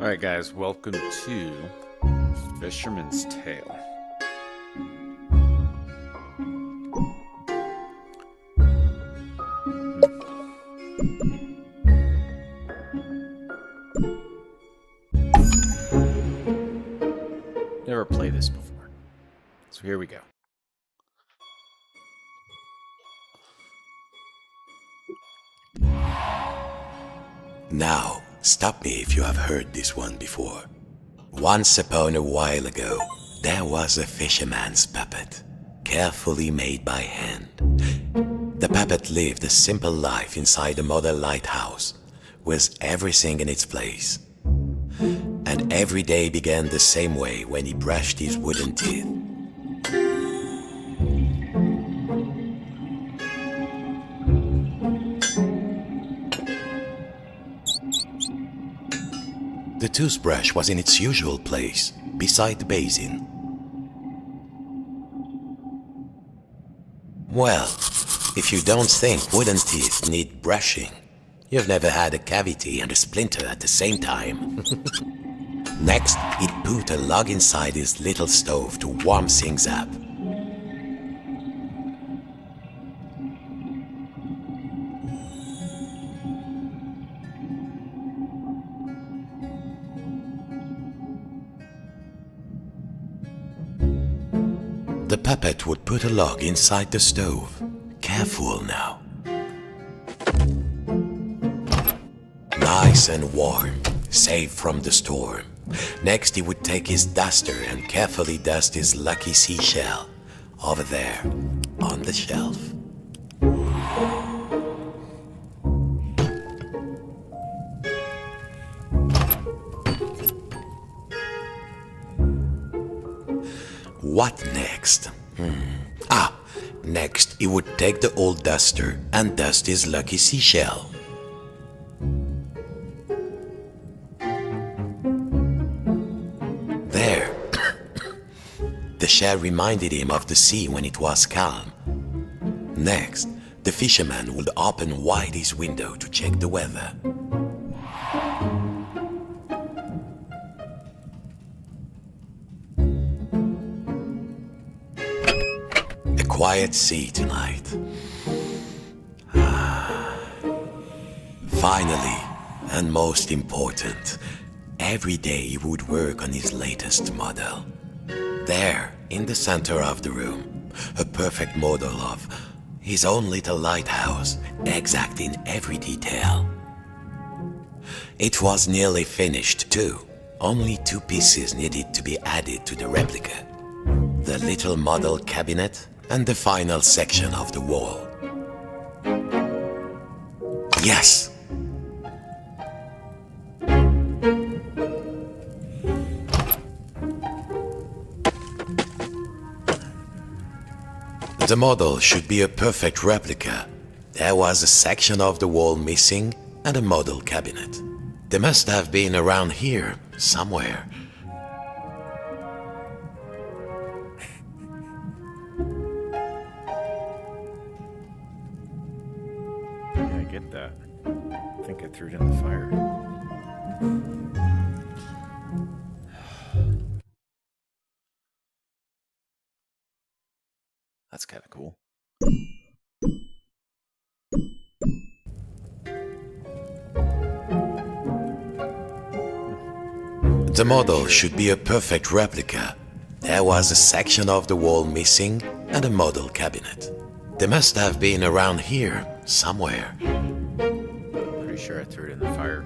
Alright guys, welcome to Fisherman's Tale. Never played this before, so here we go. Now, stop me if you have heard this one before. Once upon a while ago, there was a fisherman's puppet, carefully made by hand. The puppet lived a simple life inside a model lighthouse, with everything in its place. And every day began the same way when he brushed his wooden teeth. The toothbrush was in its usual place, beside the basin. Well, if you don't think wooden teeth need brushing, you've never had a cavity and a splinter at the same time. Next, he'd put a log inside his little stove to warm things up. The puppet would put a log inside the stove. Careful now. Nice and warm, safe from the storm. Next he would take his duster and carefully dust his lucky seashell over there on the shelf. what next? Next he would take the old duster and dust his lucky seashell. There. The shell reminded him of the sea when it was calm. Next, the fisherman would open wide his window to check the weather. A quiet sea tonight. Finally, and most important, every day he would work on his latest model. There, in the center of the room, a perfect model of his own little lighthouse, exact in every detail. It was nearly finished too. Only 2 pieces needed to be added to the replica. The little model cabinet and the final section of the wall. Yes! The model should be a perfect replica. There was a section of the wall missing and a model cabinet. They must have been around here, somewhere. Yeah, I get that. I think I threw it in the fire. That's kind of cool. The model should be a perfect replica. There was a section of the wall missing and a model cabinet. They must have been around here, somewhere. Pretty sure I threw it in the fire.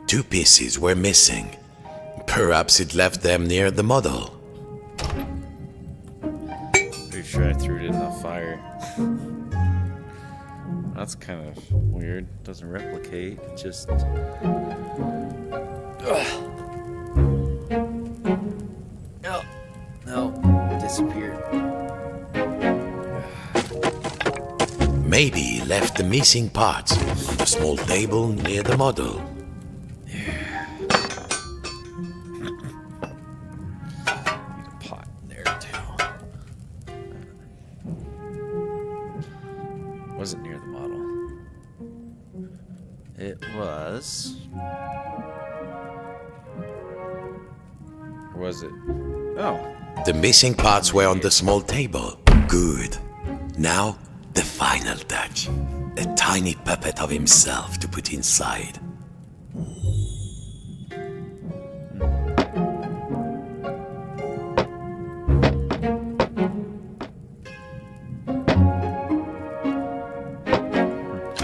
Two pieces were missing. Perhaps it left them near the model. Pretty sure I threw it in the fire. That's kind of weird. Doesn't replicate. It just... No, disappeared. Maybe he left the missing parts on a small table near the model. Wasn't near the model. It was... Or was it? Oh. The missing parts were on the small table. Good. Now, the final touch. A tiny puppet of himself to put inside.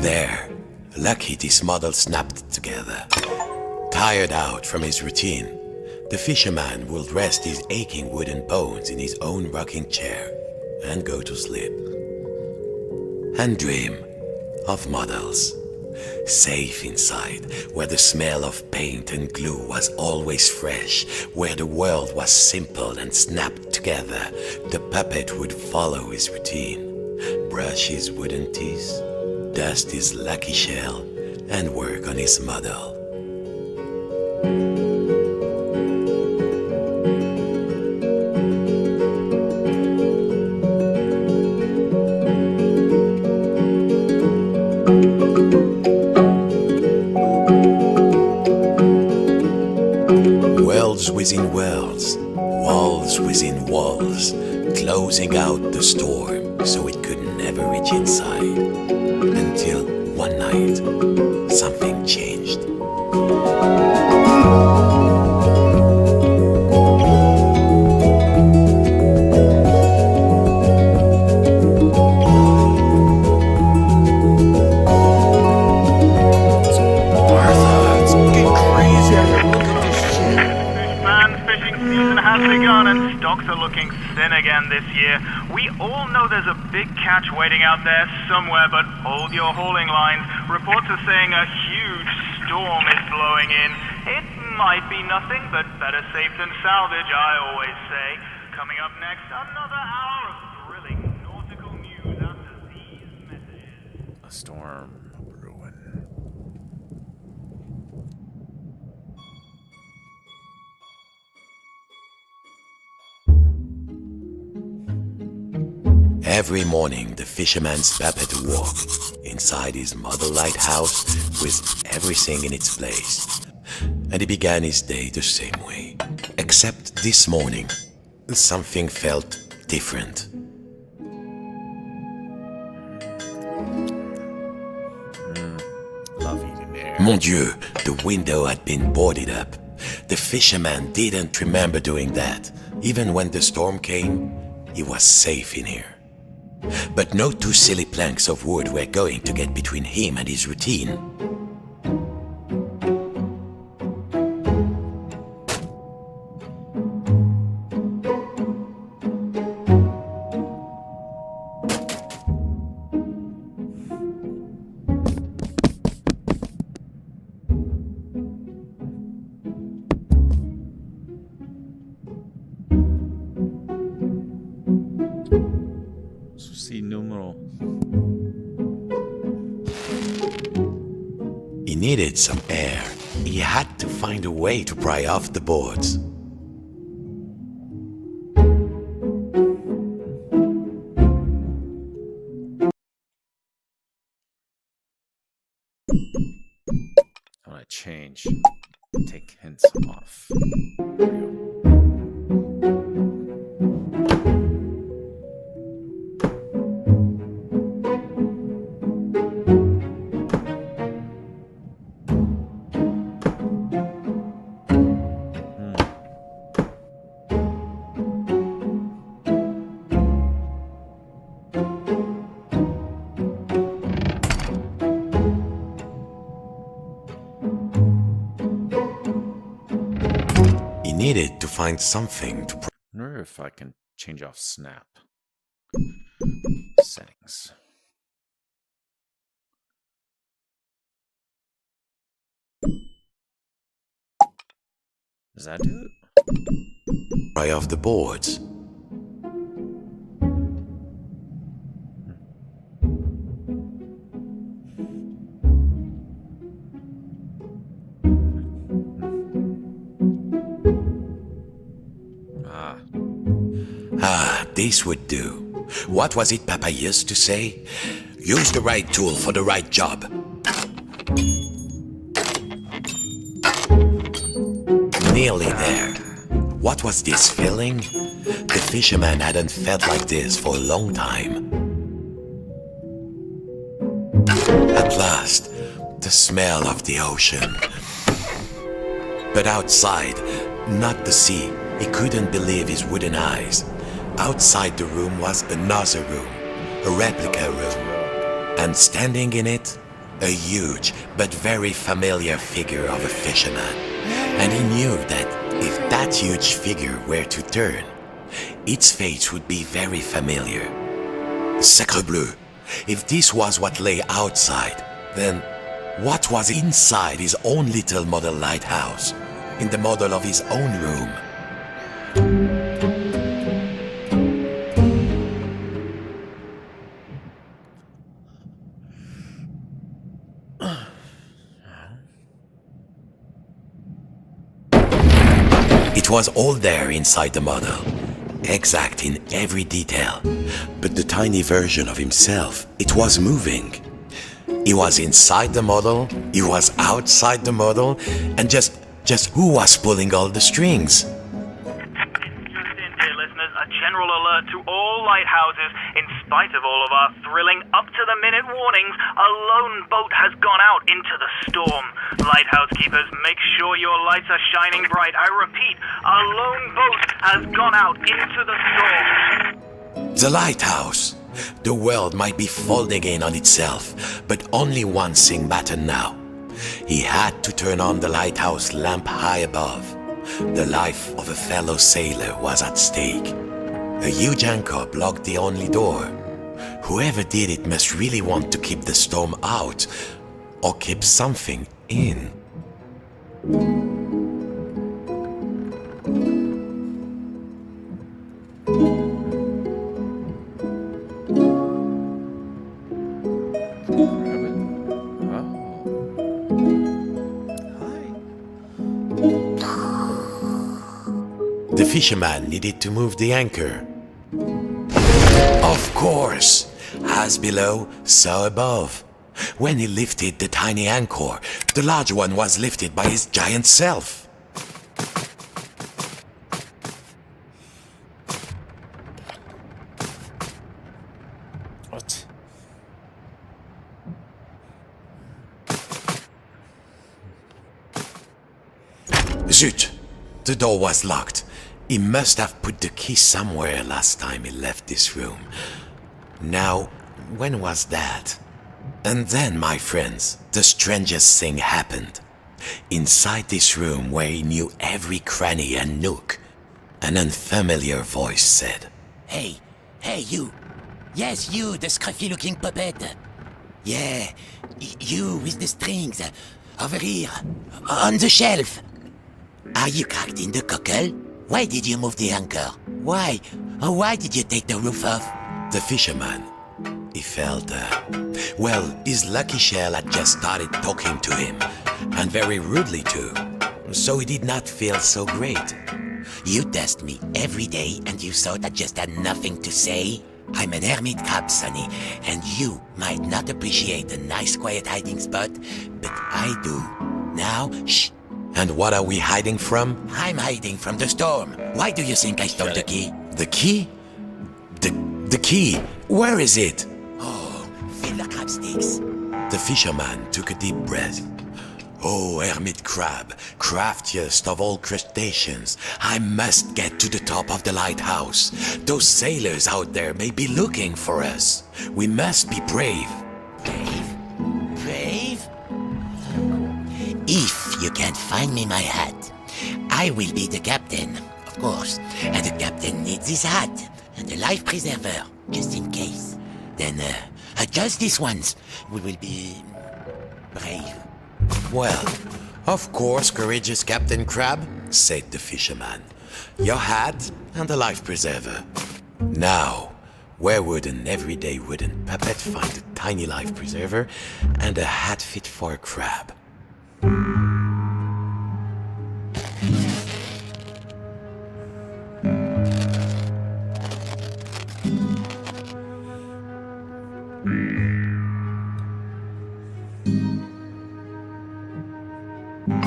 There, lucky this model snapped together. Tired out from his routine, the fisherman would rest his aching wooden bones in his own rocking chair and go to sleep. And dream of models. Safe inside, where the smell of paint and glue was always fresh, where the world was simple and snapped together, the puppet would follow his routine, brush his wooden teeth, dust his lucky shell, and work on his model. Worlds within worlds, walls within walls, closing out the storm so it could never reach inside. Until one night, something changed. Martha, it's getting crazy. Look at this shit. Fishman, stocks are looking thin again this year. We all know there's a big catch waiting out there somewhere, but hold your hauling lines. Reports are saying a huge storm is blowing in. It might be nothing, but better safe than salvage, I always say. Coming up next, another hour of thrilling nautical news after these messages. A storm brewing. Every morning, the fisherman's puppet woke inside his model lighthouse with everything in its place. And he began his day the same way. Except this morning, something felt different. Love eating air. Mon Dieu, the window had been boarded up. The fisherman didn't remember doing that. Even when the storm came, he was safe in here. But no two silly planks of wood were going to get between him and his routine. See numeral. He needed some air. He had to find a way to pry off the boards. I want to change. Take hints off. There we go. Needed to find something to. I wonder if I can change off snap settings. Does that do it? Pry off the boards. This would do. What was it Papa used to say? Use the right tool for the right job. Nearly there. What was this feeling? The fisherman hadn't felt like this for a long time. At last, the smell of the ocean. But outside, not the sea. He couldn't believe his wooden eyes. Outside the room was another room, a replica room, and standing in it, a huge but very familiar figure of a fisherman. And he knew that if that huge figure were to turn, its face would be very familiar. Sacre bleu! If this was what lay outside, then what was inside his own little model lighthouse, in the model of his own room? It was all there inside the model, exact in every detail. But the tiny version of himself, it was moving. He was inside the model, he was outside the model, and just who was pulling all the strings? Just in, dear listeners, a general alert to all lighthouses. In spite of all of our thrilling up-to-the-minute warnings, a lone boat has gone out into the storm. Lighthouse keepers, make sure your lights are shining bright. I repeat, a lone boat has gone out into the storm. The lighthouse. The world might be folding in on itself, but only one thing mattered now. He had to turn on the lighthouse lamp high above. The life of a fellow sailor was at stake. A huge anchor blocked the only door. Whoever did it must really want to keep the storm out, or keep something in. The fisherman needed to move the anchor. Of course! As below, so above. When he lifted the tiny anchor, the large one was lifted by his giant self. What? Zut! The door was locked. He must have put the key somewhere last time he left this room. Now, when was that? And then, my friends, the strangest thing happened. Inside this room where he knew every cranny and nook, an unfamiliar voice said, Hey, you. Yes, you, the scruffy-looking puppet. Yeah, you with the strings. Over here, on the shelf. Are you cracked in the cockle? Why did you move the anchor? Why? Oh, why did you take the roof off? The fisherman, he felt, well, his lucky shell had just started talking to him, and very rudely too, so he did not feel so great. You test me every day and you thought I just had nothing to say? I'm an hermit crab, Sonny, and you might not appreciate a nice quiet hiding spot, but I do. Now, shh. And what are we hiding from? I'm hiding from the storm. Why do you think I stole the key? The key? The key? Where is it? Oh, feel the crab sticks. The fisherman took a deep breath. Oh, hermit crab, craftiest of all crustaceans, I must get to the top of the lighthouse. Those sailors out there may be looking for us. We must be brave. Brave? Brave? If you can't find me my hat, I will be the captain, of course. And the captain needs his hat and a life preserver, just in case. Then, just this once, we will be brave. Well, of course, courageous Captain Crab, said the fisherman. Your hat and a life preserver. Now, where would an everyday wooden puppet find a tiny life preserver and a hat fit for a crab?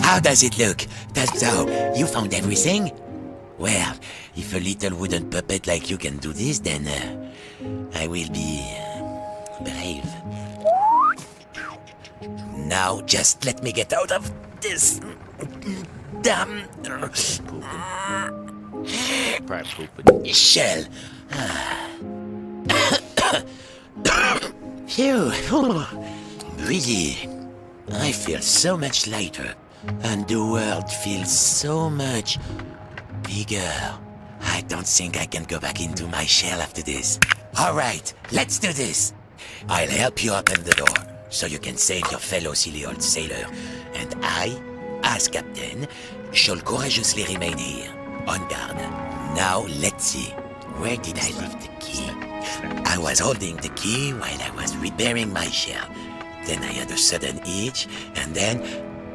How does it look? So, you found everything? Well, if a little wooden puppet like you can do this, then I will be brave. Now, just let me get out of this damn Probably pooping. shell. Phew. Breathe. I feel so much lighter, and the world feels so much bigger. I don't think I can go back into my shell after this. All right, let's do this. I'll help you open the door, so you can save your fellow silly old sailor. And I, as captain, shall courageously remain here, on guard. Now, let's see. Where did I leave the key? I was holding the key while I was repairing my shell. Then I had a sudden itch, and then,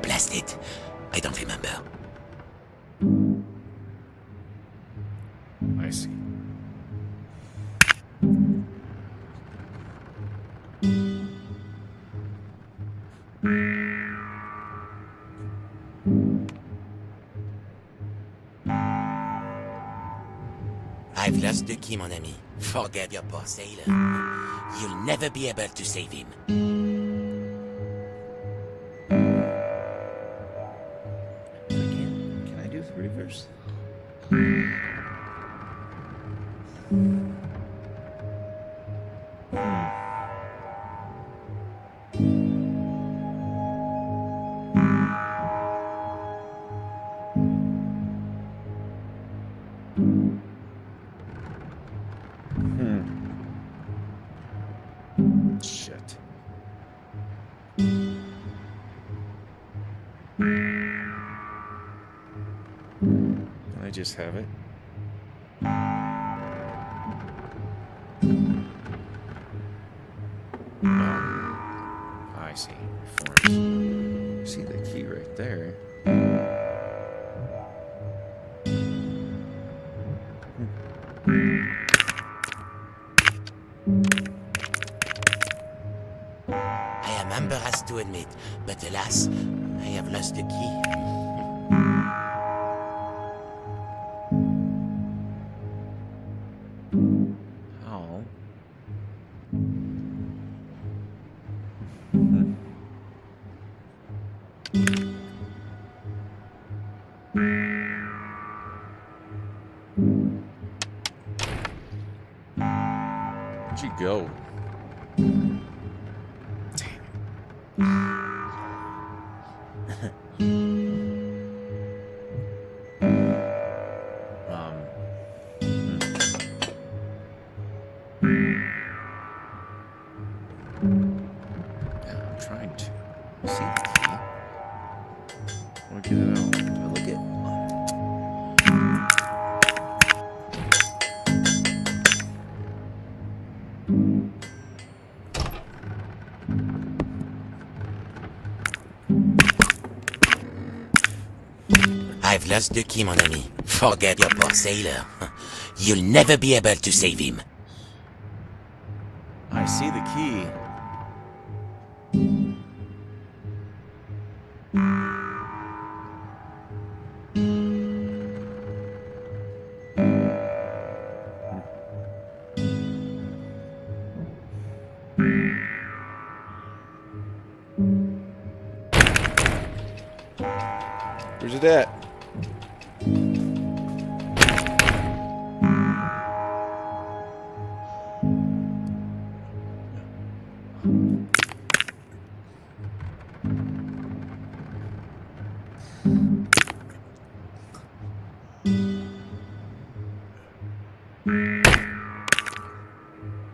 blast it, I don't remember. I see. I've lost the key, mon ami. Forget your poor sailor. You'll never be able to save him. Can I do the reverse? Can I just have it? I see. Forms. See the key right there. I am embarrassed to admit, but alas, I have lost the key. How? Where'd you go? Yeah, I'm trying to see the key. I want to get it out. Do I look it? I've lost the key, mon ami. Forget your poor sailor. You'll never be able to save him. I see the key. Where's it at?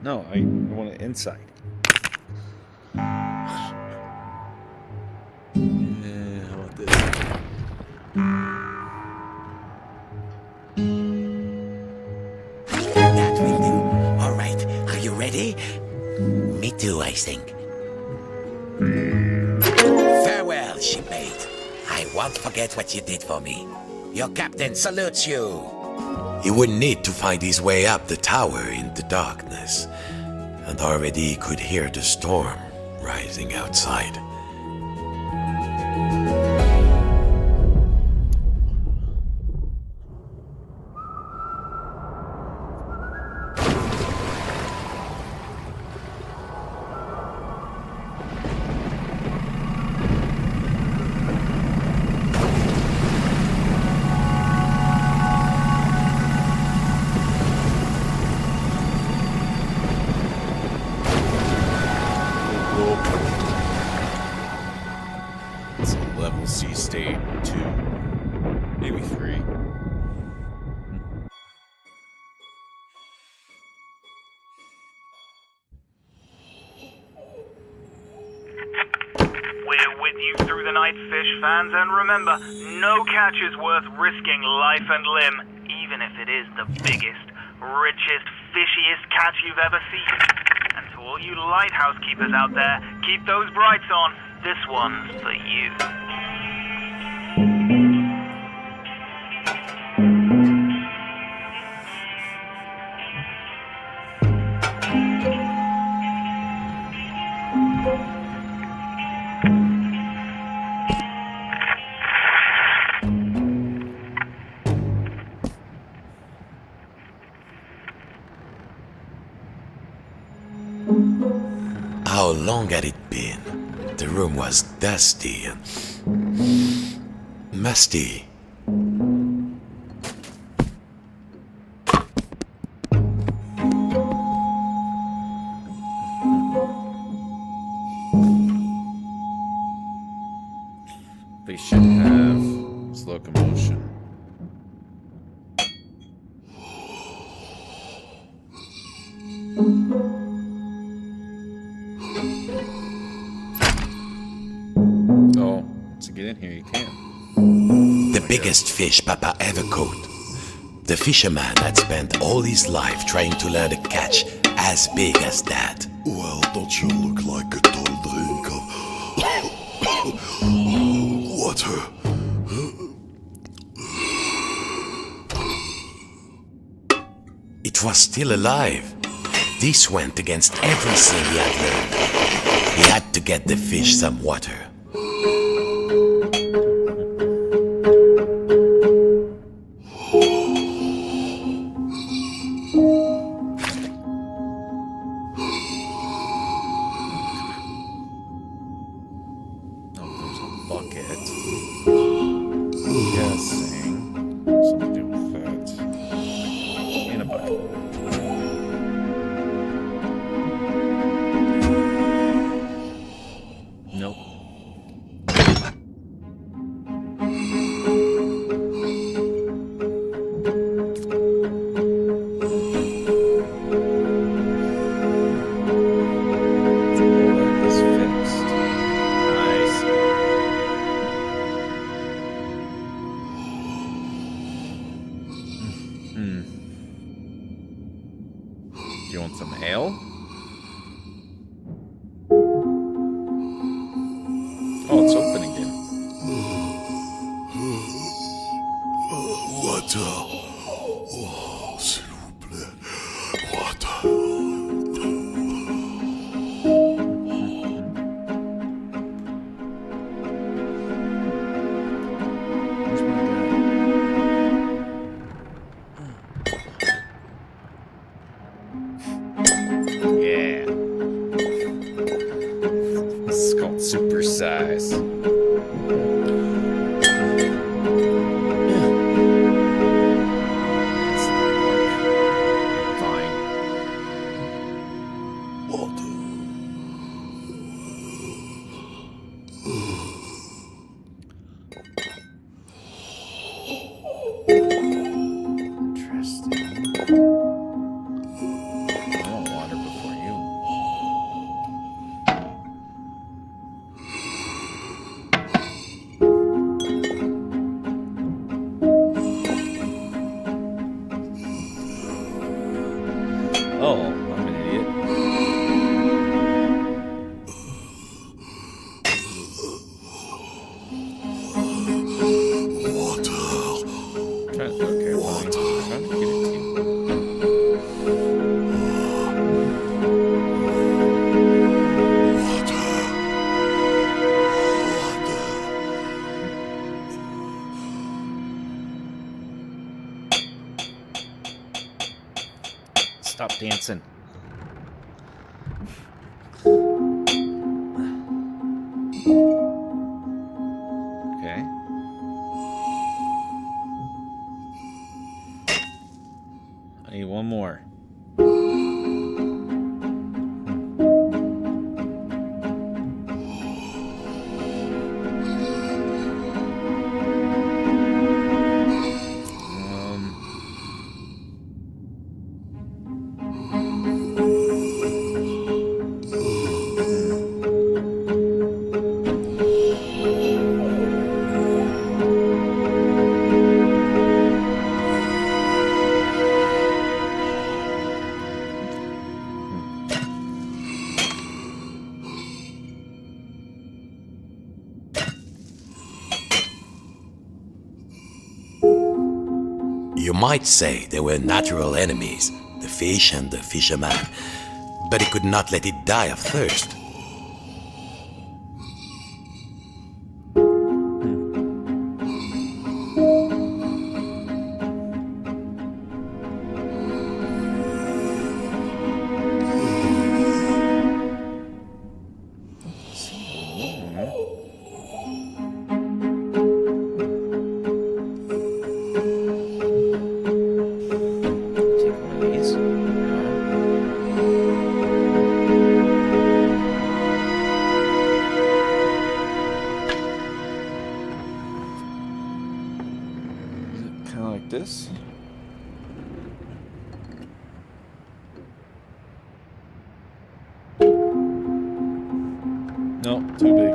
No, I want it inside. Yeah, how about this? That will do. All right, are you ready? Me too, I think. Farewell, shipmate. I won't forget what you did for me. Your captain salutes you. He would need to find his way up the tower in the darkness, and already he could hear the storm rising outside. It's a level C state 2, maybe 3. We're with you through the night, fish fans, and remember, no catch is worth risking life and limb, even if it is the biggest, richest, fishiest catch you've ever seen. And to all you lighthouse keepers out there, keep those brights on. This one's for you. How long had it been? The room was dusty and musty. They should have slow commotion. Oh, wants to get in here, you can. The biggest fish Papa ever caught. The fisherman had spent all his life trying to learn a catch as big as that. Well, don't you look like a tall drink of water? It was still alive. This went against everything he had learned. He had to get the fish some water. Oh, there's a bucket. Guessing something to do with that. In a bucket. Nope. That is fixed. Nice. Do you want some ale? Oh, it's open again. Water. Oh, s'il vous plaît. Water. Where's my guy? Yeah. This is called supersize. Fine. Water. Interesting. I want water before you. Oh, I'm an idiot. Water. Okay, fine. I'm trying to get it to you. Stop dancing. Okay. I need one more. You might say they were natural enemies, the fish and the fisherman, but he could not let it die of thirst. Take one of these. Kind of like this. No, too big.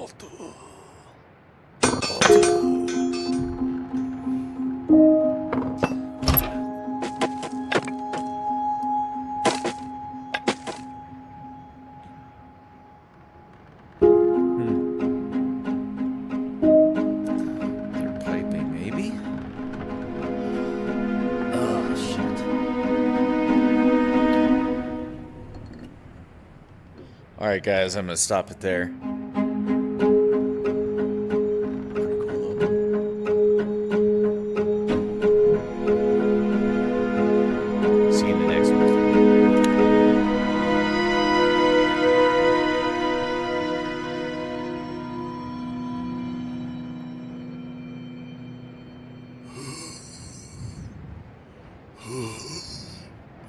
Water. They're piping, maybe? Oh, shit. Alright, guys, I'm gonna stop it there. Pretty cool, though. See you in the next one.